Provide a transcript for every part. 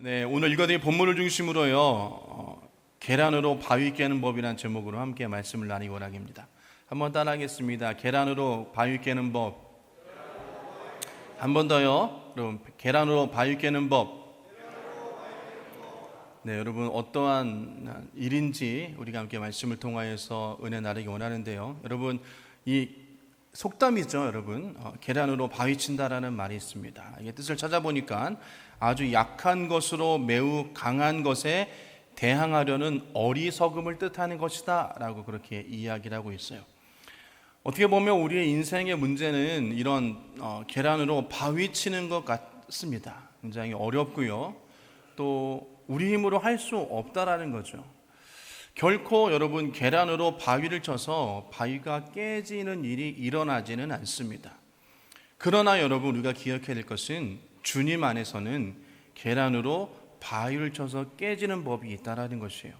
네, 오늘 읽어드린 본문을 중심으로요, 계란으로 바위 깨는 법이라는 제목으로 함께 말씀을 나누기 원합니다. 한번 따라하겠습니다. 계란으로 바위 깨는 법. 한 번 더요. 여러분, 계란으로 바위 깨는 법. 네, 여러분 어떠한 일인지 우리가 함께 말씀을 통하여서 은혜 나누기 원하는데요. 여러분, 이 속담이죠, 여러분. 계란으로 바위 친다라는 말이 있습니다. 이게 뜻을 찾아보니까 아주 약한 것으로 매우 강한 것에 대항하려는 어리석음을 뜻하는 것이다 라고 그렇게 이야기를 하고 있어요. 어떻게 보면 우리의 인생의 문제는 이런 계란으로 바위 치는 것 같습니다. 굉장히 어렵고요, 또 우리 힘으로 할 수 없다라는 거죠. 결코 여러분, 계란으로 바위를 쳐서 바위가 깨지는 일이 일어나지는 않습니다. 그러나 여러분, 우리가 기억해야 될 것은 주님 안에서는 계란으로 바위를 쳐서 깨지는 법이 있다라는 것이에요.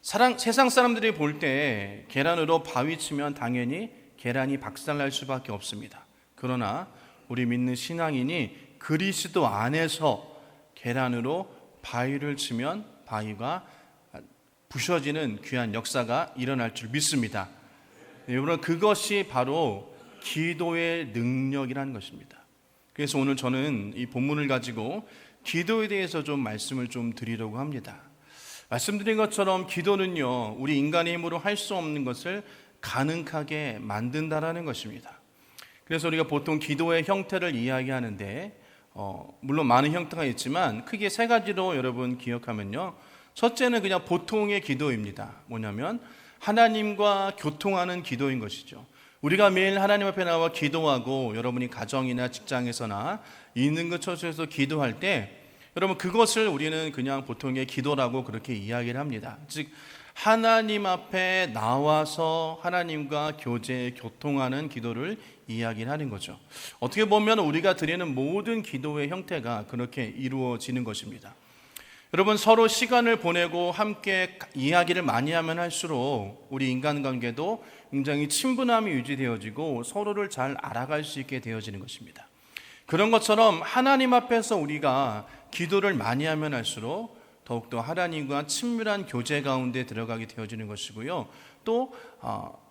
세상 사람들이 볼 때 계란으로 바위 치면 당연히 계란이 박살날 수밖에 없습니다. 그러나 우리 믿는 신앙인이 그리스도 안에서 계란으로 바위를 치면 바위가 부셔지는 귀한 역사가 일어날 줄 믿습니다. 여러분, 그것이 바로 기도의 능력이라는 것입니다. 그래서 오늘 저는 이 본문을 가지고 기도에 대해서 좀 말씀을 좀 드리려고 합니다. 말씀드린 것처럼 기도는요, 우리 인간의 힘으로 할 수 없는 것을 가능하게 만든다라는 것입니다. 그래서 우리가 보통 기도의 형태를 이야기하는데 물론 많은 형태가 있지만 크게 세 가지로 여러분 기억하면요, 첫째는 그냥 보통의 기도입니다. 뭐냐면 하나님과 교통하는 기도인 것이죠. 우리가 매일 하나님 앞에 나와 기도하고 여러분이 가정이나 직장에서나 있는 것 처소에서 기도할 때 여러분, 그것을 우리는 그냥 보통의 기도라고 그렇게 이야기를 합니다. 즉 하나님 앞에 나와서 하나님과 교통하는 기도를 이야기를 하는 거죠. 어떻게 보면 우리가 드리는 모든 기도의 형태가 그렇게 이루어지는 것입니다. 여러분, 서로 시간을 보내고 함께 이야기를 많이 하면 할수록 우리 인간관계도 굉장히 친분함이 유지되어지고 서로를 잘 알아갈 수 있게 되어지는 것입니다. 그런 것처럼 하나님 앞에서 우리가 기도를 많이 하면 할수록 더욱더 하나님과 친밀한 교제 가운데 들어가게 되어지는 것이고요, 또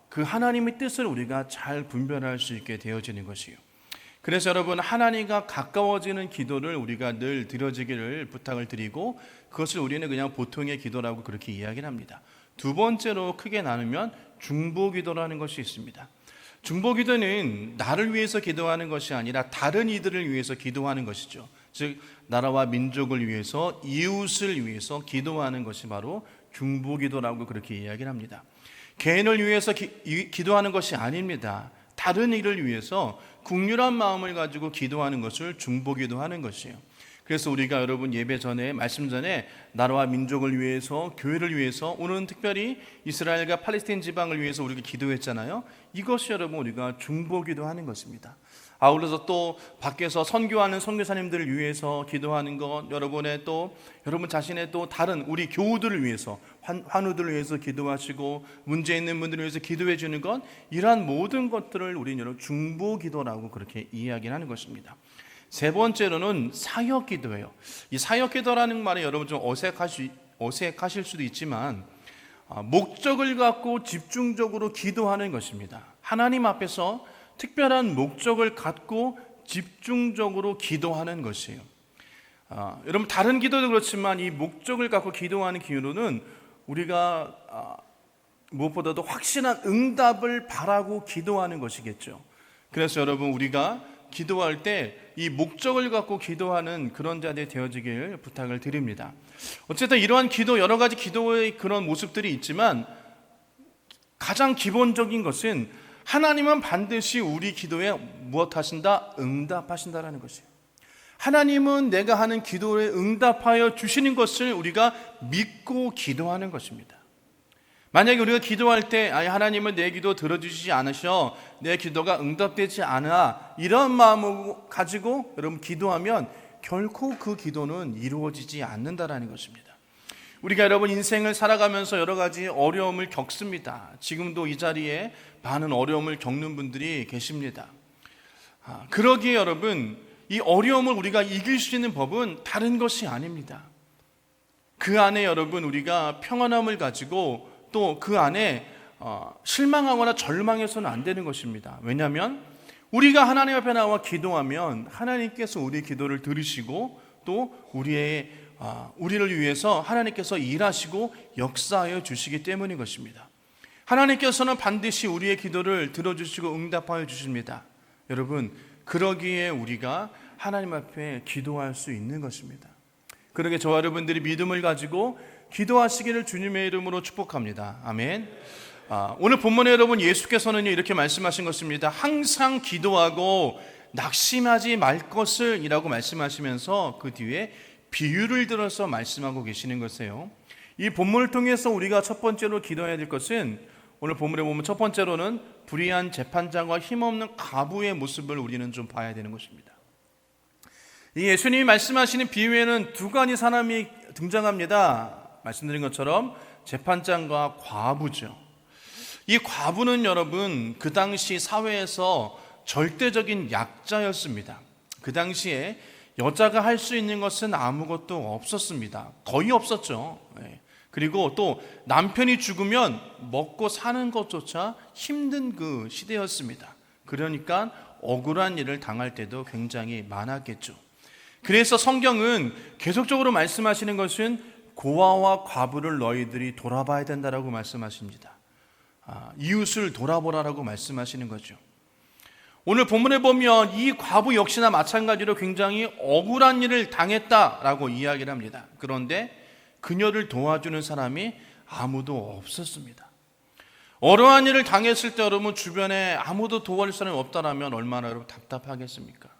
그 하나님의 뜻을 우리가 잘 분별할 수 있게 되어지는 것이에요. 그래서 여러분, 하나님과 가까워지는 기도를 우리가 늘 드려지기를 부탁을 드리고, 그것을 우리는 그냥 보통의 기도라고 그렇게 이야기를 합니다. 두 번째로 크게 나누면 중보기도라는 것이 있습니다. 중보기도는 나를 위해서 기도하는 것이 아니라 다른 이들을 위해서 기도하는 것이죠. 즉 나라와 민족을 위해서, 이웃을 위해서 기도하는 것이 바로 중보기도라고 그렇게 이야기를 합니다. 개인을 위해서 기도하는 것이 아닙니다. 다른 이를 위해서 국률한 마음을 가지고 기도하는 것을 중보기도하는 것이에요. 그래서 우리가 여러분 예배 전에, 말씀 전에 나라와 민족을 위해서, 교회를 위해서, 오늘은 특별히 이스라엘과 팔레스타인 지방을 위해서 우리가 기도했잖아요. 이것이 여러분 우리가 중보기도하는 것입니다. 아울러서 또 밖에서 선교하는 선교사님들을 위해서 기도하는 것, 여러분 자신의 또 다른 우리 교우들을 위해서, 환우들을 위해서 기도하시고 문제 있는 분들을 위해서 기도해 주는 것, 이러한 모든 것들을 우리는 여러분 중보기도라고 그렇게 이야기를 하는 것입니다. 세 번째로는 사역기도예요. 이 사역기도라는 말이 여러분 좀 어색하실 수도 있지만 목적을 갖고 집중적으로 기도하는 것입니다. 하나님 앞에서 특별한 목적을 갖고 집중적으로 기도하는 것이에요. 여러분, 다른 기도도 그렇지만 이 목적을 갖고 기도하는 기도는 우리가 무엇보다도 확실한 응답을 바라고 기도하는 것이겠죠. 그래서 여러분, 우리가 기도할 때 이 목적을 갖고 기도하는 그런 자들이 되어지길 부탁을 드립니다. 어쨌든 이러한 기도, 여러 가지 기도의 그런 모습들이 있지만 가장 기본적인 것은 하나님은 반드시 우리 기도에 무엇 하신다? 응답하신다라는 것이에요. 하나님은 내가 하는 기도에 응답하여 주시는 것을 우리가 믿고 기도하는 것입니다. 만약에 우리가 기도할 때 하나님은 내 기도 들어주시지 않으셔, 내 기도가 응답되지 않아, 이런 마음을 가지고 여러분 기도하면 결코 그 기도는 이루어지지 않는다라는 것입니다. 우리가 여러분 인생을 살아가면서 여러 가지 어려움을 겪습니다. 지금도 이 자리에 많은 어려움을 겪는 분들이 계십니다. 그러기에 여러분, 이 어려움을 우리가 이길 수 있는 법은 다른 것이 아닙니다. 그 안에 여러분 우리가 평안함을 가지고 또 그 안에 실망하거나 절망해서는 안 되는 것입니다. 왜냐하면 우리가 하나님 앞에 나와 기도하면 하나님께서 우리의 기도를 들으시고 또 우리를 위해서 하나님께서 일하시고 역사하여 주시기 때문인 것입니다. 하나님께서는 반드시 우리의 기도를 들어주시고 응답하여 주십니다. 여러분, 그러기에 우리가 하나님 앞에 기도할 수 있는 것입니다. 그러게 저와 여러분들이 믿음을 가지고 기도하시기를 주님의 이름으로 축복합니다. 아멘. 오늘 본문에 여러분 예수께서는요 이렇게 말씀하신 것입니다. 항상 기도하고 낙심하지 말 것을 이라고 말씀하시면서 그 뒤에 비유를 들어서 말씀하고 계시는 것이에요. 이 본문을 통해서 우리가 첫 번째로 기도해야 될 것은 오늘 본문에 보면 첫 번째로는 불의한 재판장과 힘없는 과부의 모습을 우리는 좀 봐야 되는 것입니다. 이 예수님이 말씀하시는 비유에는 두 가지 사람이 등장합니다. 말씀드린 것처럼 재판장과 과부죠. 이 과부는 여러분 그 당시 사회에서 절대적인 약자였습니다. 그 당시에 여자가 할 수 있는 것은 아무것도 없었습니다. 거의 없었죠. 그리고 또 남편이 죽으면 먹고 사는 것조차 힘든 그 시대였습니다. 그러니까 억울한 일을 당할 때도 굉장히 많았겠죠. 그래서 성경은 계속적으로 말씀하시는 것은 고아와 과부를 너희들이 돌아봐야 된다라고 말씀하십니다. 이웃을 돌아보라라고 말씀하시는 거죠. 오늘 본문에 보면 이 과부 역시나 마찬가지로 굉장히 억울한 일을 당했다라고 이야기를 합니다. 그런데 그녀를 도와주는 사람이 아무도 없었습니다. 어려운 일을 당했을 때 여러분 주변에 아무도 도와줄 사람이 없다라면 얼마나 여러분 답답하겠습니까?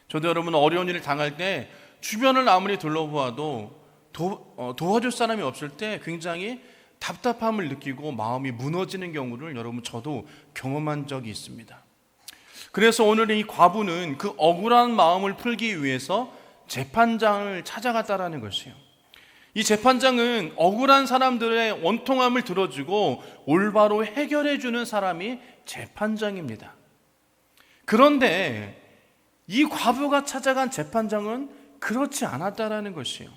저도 여러분 어려운 일을 당할 때 주변을 아무리 둘러보아도 도와줄 사람이 없을 때 굉장히 답답함을 느끼고 마음이 무너지는 경우를 여러분 저도 경험한 적이 있습니다. 그래서 오늘 이 과부는 그 억울한 마음을 풀기 위해서 재판장을 찾아갔다라는 것이에요. 이 재판장은 억울한 사람들의 원통함을 들어주고 올바로 해결해주는 사람이 재판장입니다. 그런데 이 과부가 찾아간 재판장은 그렇지 않았다라는 것이에요.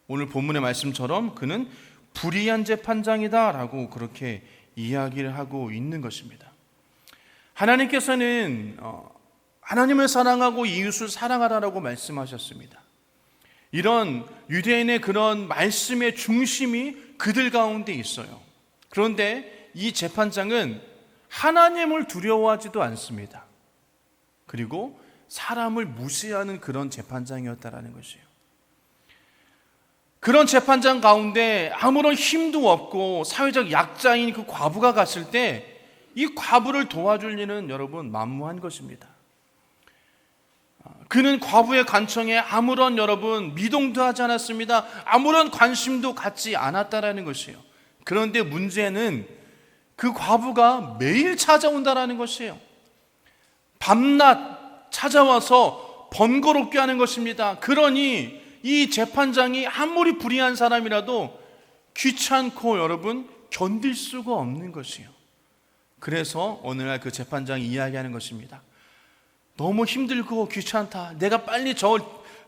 오늘 본문의 말씀처럼 그는 불의한 재판장이다라고 그렇게 이야기를 하고 있는 것입니다. 하나님께서는 하나님을 사랑하고 이웃을 사랑하라라고 말씀하셨습니다. 이런 유대인의 그런 말씀의 중심이 그들 가운데 있어요. 그런데 이 재판장은 하나님을 두려워하지도 않습니다. 그리고 사람을 무시하는 그런 재판장이었다라는 것이에요. 그런 재판장 가운데 아무런 힘도 없고 사회적 약자인 그 과부가 갔을 때 이 과부를 도와줄 일은 여러분 만무한 것입니다. 그는 과부의 간청에 아무런 여러분 미동도 하지 않았습니다. 아무런 관심도 갖지 않았다라는 것이에요. 그런데 문제는 그 과부가 매일 찾아온다라는 것이에요. 밤낮 찾아와서 번거롭게 하는 것입니다. 그러니 이 재판장이 아무리 불의한 사람이라도 귀찮고 여러분 견딜 수가 없는 것이에요. 그래서 오늘날 그 재판장이 이야기하는 것입니다. 너무 힘들고 귀찮다. 내가 빨리 저걸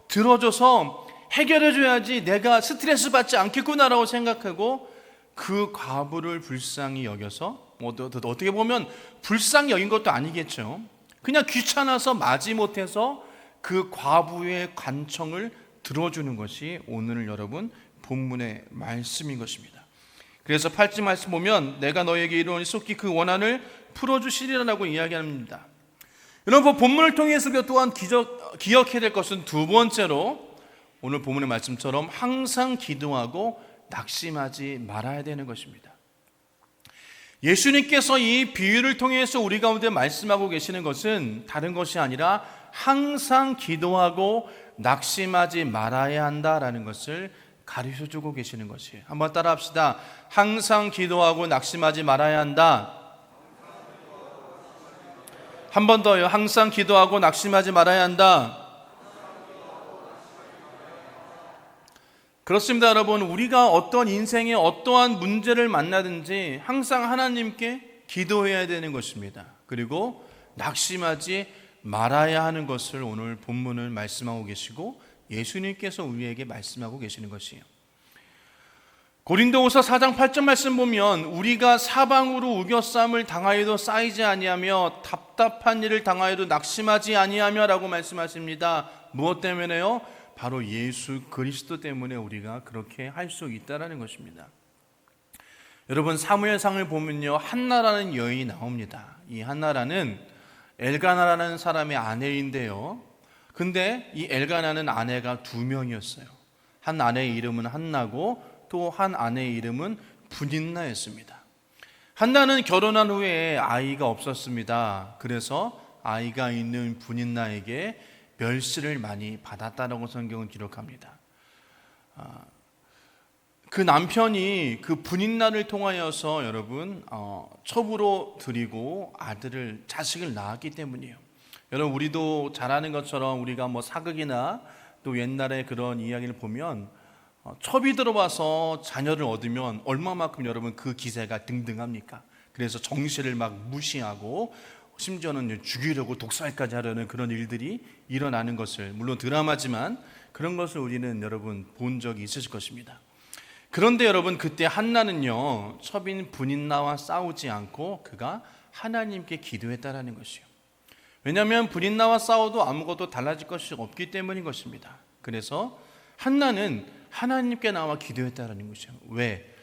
들어줘서 해결해줘야지 내가 스트레스 받지 않겠구나라고 생각하고 그 과부를 불쌍히 여겨서 어떻게 보면 불쌍히 여긴 것도 아니겠죠. 그냥 귀찮아서 마지못해서 그 과부의 간청을 들어주는 것이 오늘 여러분 본문의 말씀인 것입니다. 그래서 8절 말씀 보면 내가 너에게 이르노니 속히 그 원한을 풀어주시리라고 이야기합니다. 여러분 본문을 통해서 또한 기억해야 될 것은 두 번째로 오늘 본문의 말씀처럼 항상 기도하고 낙심하지 말아야 되는 것입니다. 예수님께서 이 비유를 통해서 우리 가운데 말씀하고 계시는 것은 다른 것이 아니라 항상 기도하고 낙심하지 말아야 한다라는 것을 가르쳐주고 계시는 것이에요. 한번 따라합시다. 항상 기도하고 낙심하지 말아야 한다. 한 번 더요. 항상 기도하고 낙심하지 말아야 한다. 그렇습니다, 여러분. 우리가 어떤 인생의 어떠한 문제를 만나든지 항상 하나님께 기도해야 되는 것입니다. 그리고 낙심하지 말아야 하는 것을 오늘 본문을 말씀하고 계시고 예수님께서 우리에게 말씀하고 계시는 것이에요. 고린도후서 4장 8절 말씀 보면 우리가 사방으로 우겨싸움을 당하여도 쌓이지 아니하며 답답한 일을 당하여도 낙심하지 아니하며 라고 말씀하십니다. 무엇 때문에요? 바로 예수 그리스도 때문에 우리가 그렇게 할 수 있다는 것입니다. 여러분, 사무엘상을 보면요, 한나라는 여인이 나옵니다. 이 한나라는 엘가나라는 사람의 아내인데요, 근데 이 엘가나는 아내가 2명이었어요. 한 아내의 이름은 한나고 또 한 아내의 이름은 분인나였습니다. 한나는 결혼한 후에 아이가 없었습니다. 그래서 아이가 있는 분인나에게 멸시를 많이 받았다라고 성경은 기록합니다. 그 남편이 그 분인나를 통하여서 여러분 첩으로 드리고 자식을 낳았기 때문이에요. 여러분, 우리도 잘 아는 것처럼 우리가 사극이나 또 옛날에 그런 이야기를 보면 첩이 들어와서 자녀를 얻으면 얼마만큼 여러분 그 기세가 등등합니까? 그래서 정실을 막 무시하고 심지어는 죽이려고 독살까지 하려는 그런 일들이 일어나는 것을, 물론 드라마지만 그런 것을 우리는 여러분 본 적이 있으실 것입니다. 그런데 여러분, 그때 한나는요, 첩인 분인나와 싸우지 않고 그가 하나님께 기도했다라는 것이요. 왜냐하면 분인나와 싸워도 아무것도 달라질 것이 없기 때문인 것입니다. 그래서 한나는 하나님께 나와 기도했다라는 것이요. 왜?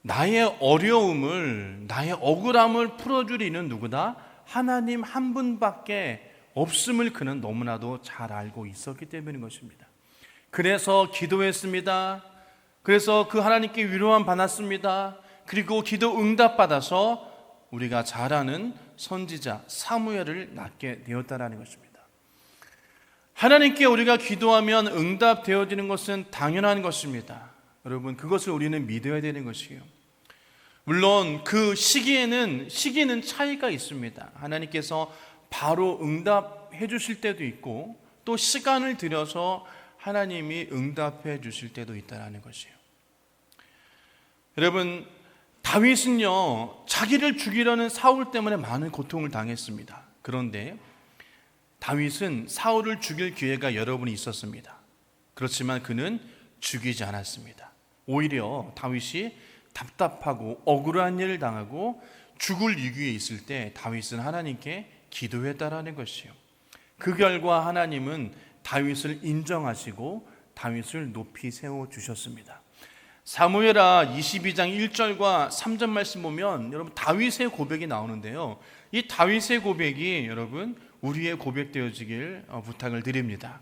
나의 어려움을, 나의 억울함을 풀어줄 이는 누구다? 하나님 한 분밖에 없음을 그는 너무나도 잘 알고 있었기 때문인 것입니다. 그래서 기도했습니다. 그래서 그 하나님께 위로만 받았습니다. 그리고 기도 응답받아서 우리가 잘 아는 선지자 사무엘을 낳게 되었다라는 것입니다. 하나님께 우리가 기도하면 응답되어지는 것은 당연한 것입니다. 여러분, 그것을 우리는 믿어야 되는 것이에요. 물론 그 시기는 차이가 있습니다. 하나님께서 바로 응답해 주실 때도 있고 또 시간을 들여서 하나님이 응답해 주실 때도 있다는 것이에요. 여러분, 다윗은요, 자기를 죽이려는 사울 때문에 많은 고통을 당했습니다. 그런데 다윗은 사울을 죽일 기회가 여러 번 있었습니다. 그렇지만 그는 죽이지 않았습니다. 오히려 다윗이 답답하고 억울한 일을 당하고 죽을 위기에 있을 때 다윗은 하나님께 기도했다라는 것이요. 그 결과 하나님은 다윗을 인정하시고 다윗을 높이 세워주셨습니다. 사무엘하 22장 1절과 3절 말씀 보면 여러분 다윗의 고백이 나오는데요, 이 다윗의 고백이 여러분 우리의 고백되어지길 부탁을 드립니다.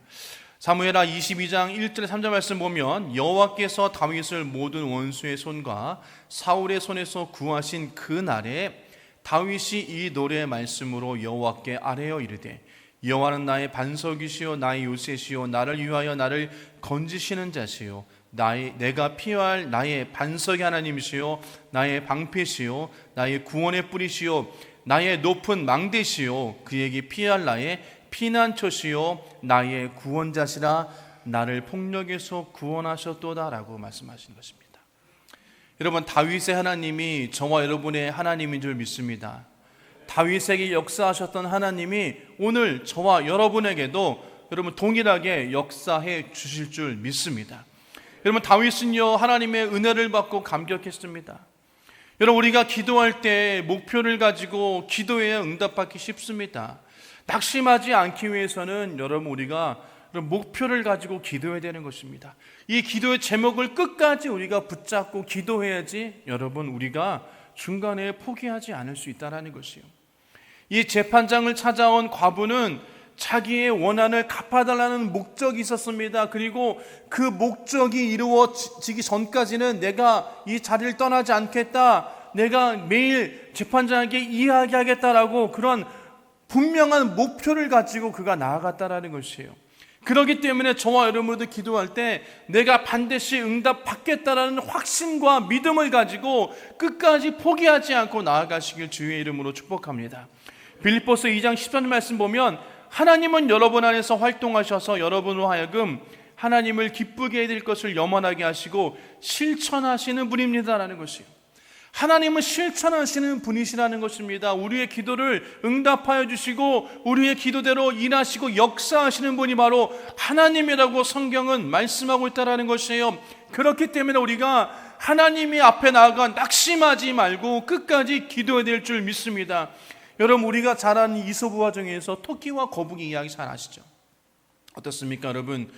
사무엘하 22장 1절 3절 말씀 보면 여호와께서 다윗을 모든 원수의 손과 사울의 손에서 구하신 그 날에 다윗이 이 노래의 말씀으로 여호와께 아뢰어 이르되 여호와는 나의 반석이시요 나의 요새시요 나를 위하여 나를 건지시는 자시요 내가 피할 나의 반석의 하나님이시요 나의 방패시요 나의 구원의 뿌리시요 나의 높은 망대시요 그에게 피할 나의 피난처시요 나의 구원자시라 나를 폭력에서 구원하셨도다라고 말씀하시는 것입니다. 여러분, 다윗의 하나님이 저와 여러분의 하나님인 줄 믿습니다. 다윗에게 역사하셨던 하나님이 오늘 저와 여러분에게도 여러분 동일하게 역사해 주실 줄 믿습니다. 여러분, 다윗은요 하나님의 은혜를 받고 감격했습니다. 여러분, 우리가 기도할 때 목표를 가지고 기도해야 응답받기 쉽습니다. 낙심하지 않기 위해서는 여러분 우리가 목표를 가지고 기도해야 되는 것입니다. 이 기도의 제목을 끝까지 우리가 붙잡고 기도해야지 여러분 우리가 중간에 포기하지 않을 수 있다는 것이요. 이 재판장을 찾아온 과부는 자기의 원한을 갚아달라는 목적이 있었습니다. 그리고 그 목적이 이루어지기 전까지는 내가 이 자리를 떠나지 않겠다, 내가 매일 재판장에게 이야기하겠다라고 그런 분명한 목표를 가지고 그가 나아갔다라는 것이에요. 그렇기 때문에 저와 여러분도 기도할 때 내가 반드시 응답받겠다라는 확신과 믿음을 가지고 끝까지 포기하지 않고 나아가시길 주의 이름으로 축복합니다. 빌립보서 2장 10절 말씀 보면 하나님은 여러분 안에서 활동하셔서 여러분으로 하여금 하나님을 기쁘게 해드릴 것을 염원하게 하시고 실천하시는 분입니다라는 것이에요. 하나님은 실천하시는 분이시라는 것입니다. 우리의 기도를 응답하여 주시고 우리의 기도대로 일하시고 역사하시는 분이 바로 하나님이라고 성경은 말씀하고 있다는 것이에요. 그렇기 때문에 우리가 하나님이 앞에 나아가 낙심하지 말고 끝까지 기도해야 될 줄 믿습니다. 여러분, 우리가 잘 아는 이솝우화 중에서 토끼와 거북이 이야기 잘 아시죠? 어떻습니까 여러분?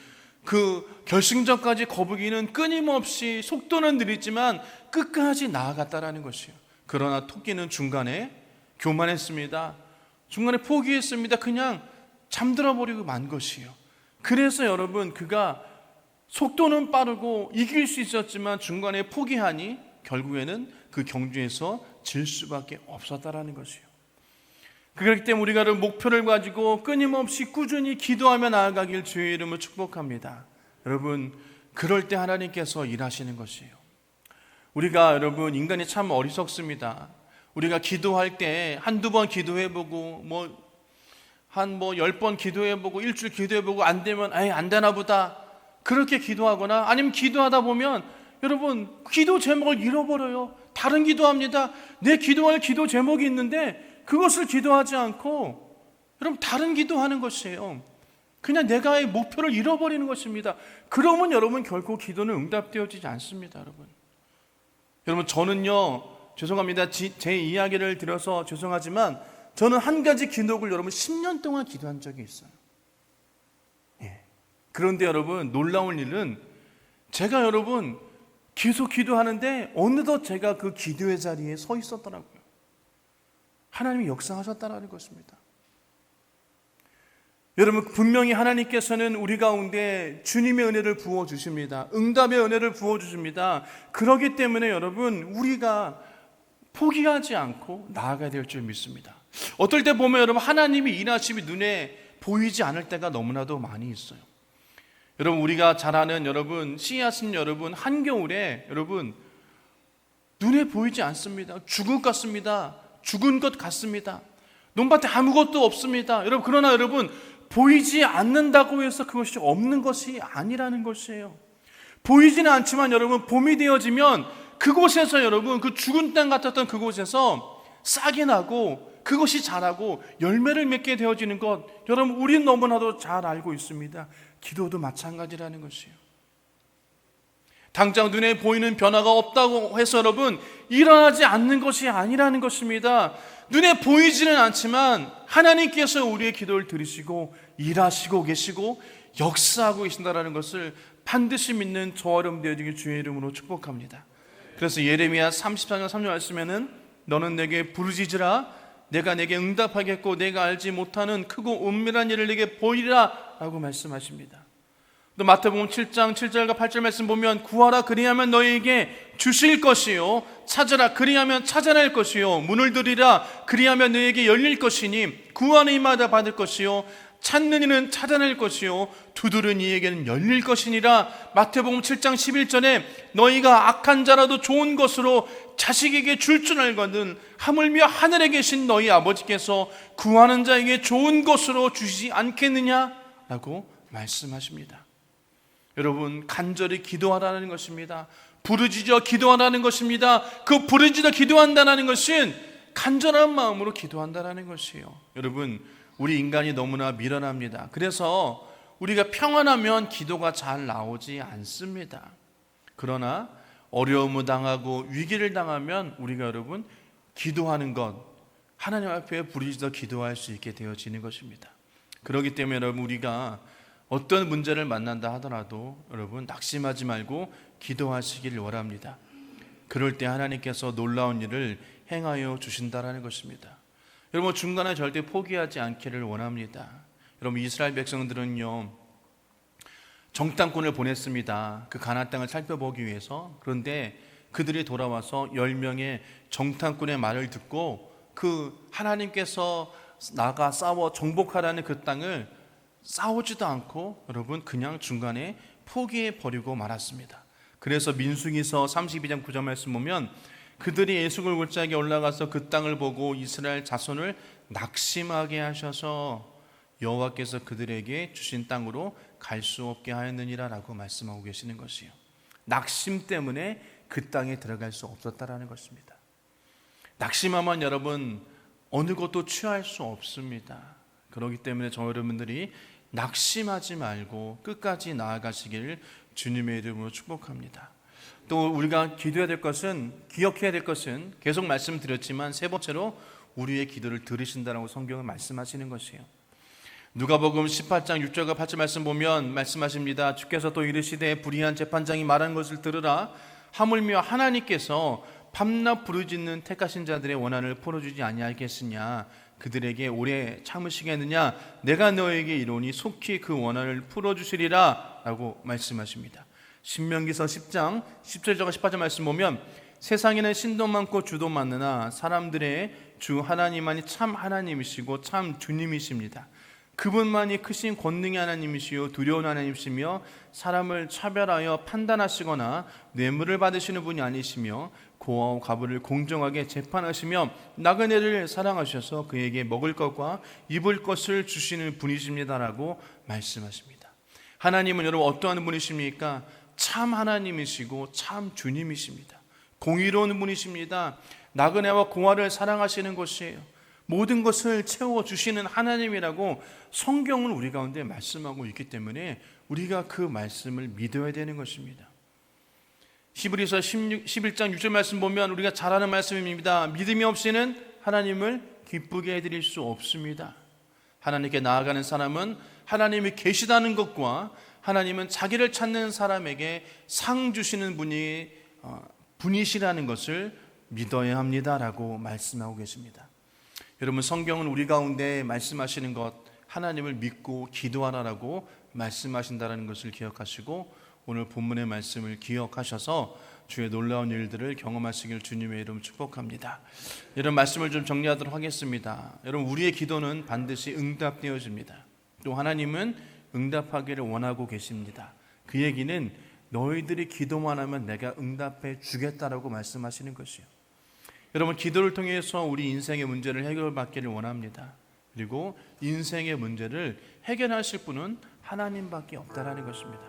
그 결승전까지 거북이는 끊임없이 속도는 느리지만 끝까지 나아갔다라는 것이에요. 그러나 토끼는 중간에 교만했습니다. 중간에 포기했습니다. 그냥 잠들어 버리고 만 것이에요. 그래서 여러분, 그가 속도는 빠르고 이길 수 있었지만 중간에 포기하니 결국에는 그 경주에서 질 수밖에 없었다라는 것이에요. 그렇기 때문에 우리가 목표를 가지고 끊임없이 꾸준히 기도하며 나아가길 주의 이름으로 축복합니다. 여러분, 그럴 때 하나님께서 일하시는 것이에요. 우리가 여러분, 인간이 참 어리석습니다. 우리가 기도할 때 한두 번 기도해보고 한 10번 기도해보고 일주일 기도해보고 안 되면 안 되나 보다 그렇게 기도하거나 아니면 기도하다 보면 여러분 기도 제목을 잃어버려요. 다른 기도합니다. 내 기도할 기도 제목이 있는데 그것을 기도하지 않고 여러분 다른 기도하는 것이에요. 그냥 내가의 목표를 잃어버리는 것입니다. 그러면 여러분 결코 기도는 응답되어지지 않습니다. 여러분 저는요, 죄송합니다. 제 이야기를 들어서 죄송하지만 저는 한 가지 기도를 여러분 10년 동안 기도한 적이 있어요. 그런데 여러분 놀라운 일은 제가 여러분 계속 기도하는데 어느덧 제가 그 기도의 자리에 서 있었더라고요. 하나님이 역사하셨다는 것입니다. 여러분 분명히 하나님께서는 우리 가운데 주님의 은혜를 부어주십니다. 응답의 은혜를 부어주십니다. 그렇기 때문에 여러분 우리가 포기하지 않고 나아가야 될 줄 믿습니다. 어떨 때 보면 여러분 하나님이 일하심이 눈에 보이지 않을 때가 너무나도 많이 있어요. 여러분 우리가 잘 아는 여러분 씨앗은 여러분 한겨울에 여러분 눈에 보이지 않습니다. 죽은 것 같습니다. 논밭에 아무것도 없습니다. 여러분 그러나 여러분 보이지 않는다고 해서 그것이 없는 것이 아니라는 것이에요. 보이지는 않지만 여러분 봄이 되어지면 그곳에서 여러분 그 죽은 땅 같았던 그곳에서 싹이 나고 그것이 자라고 열매를 맺게 되어지는 것 여러분 우리는 너무나도 잘 알고 있습니다. 기도도 마찬가지라는 것이에요. 당장 눈에 보이는 변화가 없다고 해서 여러분 일어나지 않는 것이 아니라는 것입니다. 눈에 보이지는 않지만 하나님께서 우리의 기도를 들으시고 일하시고 계시고 역사하고 계신다는 것을 반드시 믿는 저와 여러분 되어지길 주의 이름으로 축복합니다. 그래서 예레미야 34장 3절 말씀에는 너는 내게 부르짖으라 내가 내게 응답하겠고 내가 알지 못하는 크고 은밀한 일을 내게 보이리라 라고 말씀하십니다. 또 마태복음 7장 7절과 8절 말씀 보면 구하라 그리하면 너희에게 주실 것이요 찾으라 그리하면 찾아낼 것이요 문을 두드리라 그리하면 너희에게 열릴 것이니 구하는 이마다 받을 것이요 찾는 이는 찾아낼 것이요 두드리는 이에게는 열릴 것이니라. 마태복음 7장 11절에 너희가 악한 자라도 좋은 것으로 자식에게 줄 줄 알거든 하물며 하늘에 계신 너희 아버지께서 구하는 자에게 좋은 것으로 주시지 않겠느냐 라고 말씀하십니다. 여러분 간절히 기도하라는 것입니다. 부르짖어 기도하라는 것입니다. 그 부르짖어 기도한다는 것은 간절한 마음으로 기도한다는 것이에요. 여러분 우리 인간이 너무나 미련합니다. 그래서 우리가 평안하면 기도가 잘 나오지 않습니다. 그러나 어려움을 당하고 위기를 당하면 우리가 여러분 기도하는 것 하나님 앞에 부르짖어 기도할 수 있게 되어지는 것입니다. 그렇기 때문에 여러분 우리가 어떤 문제를 만난다 하더라도 여러분 낙심하지 말고 기도하시기를 원합니다. 그럴 때 하나님께서 놀라운 일을 행하여 주신다라는 것입니다. 여러분 중간에 절대 포기하지 않기를 원합니다. 여러분 이스라엘 백성들은요 정탐꾼을 보냈습니다. 그 가나안 땅을 살펴보기 위해서. 그런데 그들이 돌아와서 10명의 정탐꾼의 말을 듣고 그 하나님께서 나가 싸워 정복하라는 그 땅을 싸우지도 않고 여러분 그냥 중간에 포기해 버리고 말았습니다. 그래서 민수기서 32장 9절 말씀 보면 그들이 에스골 골짜기에 올라가서 그 땅을 보고 이스라엘 자손을 낙심하게 하셔서 여호와께서 그들에게 주신 땅으로 갈 수 없게 하였느니라 라고 말씀하고 계시는 것이에요. 낙심 때문에 그 땅에 들어갈 수 없었다라는 것입니다. 낙심하면 여러분 어느 것도 취할 수 없습니다. 그렇기 때문에 저 여러분들이 낙심하지 말고 끝까지 나아가시기를 주님의 이름으로 축복합니다. 또 우리가 기도해야 될 것은, 기억해야 될 것은 계속 말씀드렸지만 세 번째로 우리의 기도를 들으신다라고 성경은 말씀하시는 것이에요. 누가복음 18장 6절과 8절 말씀 보면 말씀하십니다. 주께서 또 이르시되 불의한 재판장이 말한 것을 들으라. 하물며 하나님께서 밤낮 부르짖는 택하신 자들의 원한을 풀어주지 아니하겠으냐. 그들에게 오래 참으시겠느냐. 내가 너에게 이르노니 속히 그 원한을 풀어주시리라 라고 말씀하십니다. 신명기서 10장 17절과 18절 말씀 보면 세상에는 신도 많고 주도 많으나 사람들의 주 하나님만이 참 하나님이시고 참 주님이십니다. 그분만이 크신 권능의 하나님이시요 두려운 하나님이시며 사람을 차별하여 판단하시거나 뇌물을 받으시는 분이 아니시며 고아와 과부를 공정하게 재판하시며 나그네를 사랑하셔서 그에게 먹을 것과 입을 것을 주시는 분이십니다라고 말씀하십니다. 하나님은 여러분 어떠한 분이십니까? 참 하나님이시고 참 주님이십니다. 공의로운 분이십니다. 나그네와 고아를 사랑하시는 것이에요. 모든 것을 채워주시는 하나님이라고 성경은 우리 가운데 말씀하고 있기 때문에 우리가 그 말씀을 믿어야 되는 것입니다. 히브리서 11장 6절 말씀 보면 우리가 잘 아는 말씀입니다. 믿음이 없이는 하나님을 기쁘게 해드릴 수 없습니다. 하나님께 나아가는 사람은 하나님이 계시다는 것과 하나님은 자기를 찾는 사람에게 상 주시는 분이시라는 것을 믿어야 합니다라고 말씀하고 계십니다. 여러분 성경은 우리 가운데 말씀하시는 것, 하나님을 믿고 기도하라라고 말씀하신다는 것을 기억하시고 오늘 본문의 말씀을 기억하셔서 주의 놀라운 일들을 경험하시길 주님의 이름 축복합니다. 이런 말씀을 좀 정리하도록 하겠습니다. 여러분 우리의 기도는 반드시 응답되어집니다. 또 하나님은 응답하기를 원하고 계십니다. 그 얘기는 너희들이 기도만 하면 내가 응답해 주겠다라고 말씀하시는 것이에요. 여러분 기도를 통해서 우리 인생의 문제를 해결받기를 원합니다. 그리고 인생의 문제를 해결하실 분은 하나님밖에 없다라는 것입니다.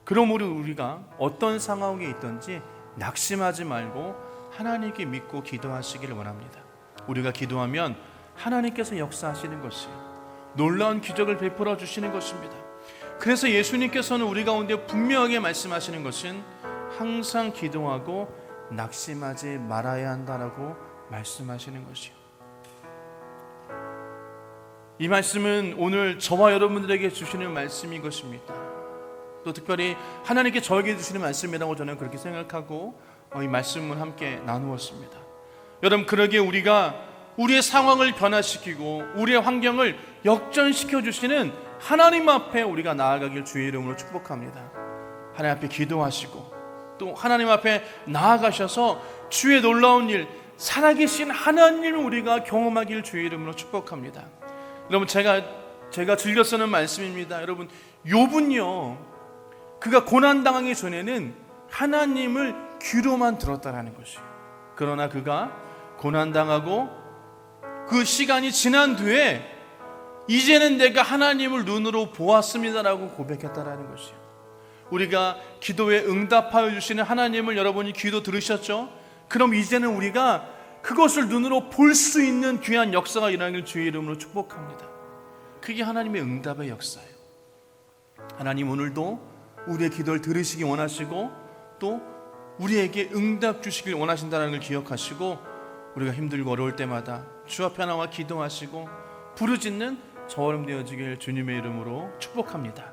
그러므로 우리가 어떤 상황에 있든지 낙심하지 말고 하나님께 믿고 기도하시기를 원합니다. 우리가 기도하면 하나님께서 역사하시는 것이에요. 놀라운 기적을 베풀어 주시는 것입니다. 그래서 예수님께서는 우리 가운데 분명하게 말씀하시는 것은 항상 기도하고 낙심하지 말아야 한다라고 말씀하시는 것이요. 이 말씀은 오늘 저와 여러분들에게 주시는 말씀인 것입니다. 또 특별히 하나님께 저에게 주시는 말씀이라고 저는 그렇게 생각하고 이 말씀을 함께 나누었습니다. 여러분 그러기에 우리가 우리의 상황을 변화시키고 우리의 환경을 역전시켜 주시는 하나님 앞에 우리가 나아가길 주의 이름으로 축복합니다. 하나님 앞에 기도하시고 또 하나님 앞에 나아가셔서 주의 놀라운 일, 살아계신 하나님을 우리가 경험하길 주의 이름으로 축복합니다. 여러분 제가 즐겨 쓰는 말씀입니다. 여러분 욥은요 그가 고난당하기 전에는 하나님을 귀로만 들었다라는 것이에요. 그러나 그가 고난당하고 그 시간이 지난 뒤에 이제는 내가 하나님을 눈으로 보았습니다라고 고백했다라는 것이에요. 우리가 기도에 응답하여 주시는 하나님을 여러분이 기도 들으셨죠? 그럼 이제는 우리가 그것을 눈으로 볼 수 있는 귀한 역사가 일어나길 주의 이름으로 축복합니다. 그게 하나님의 응답의 역사예요. 하나님 오늘도 우리의 기도를 들으시기 원하시고 또 우리에게 응답 주시길 원하신다는 걸 기억하시고 우리가 힘들고 어려울 때마다 주 앞에 나와 기도하시고 부르짖는 저처럼 되어지길 주님의 이름으로 축복합니다.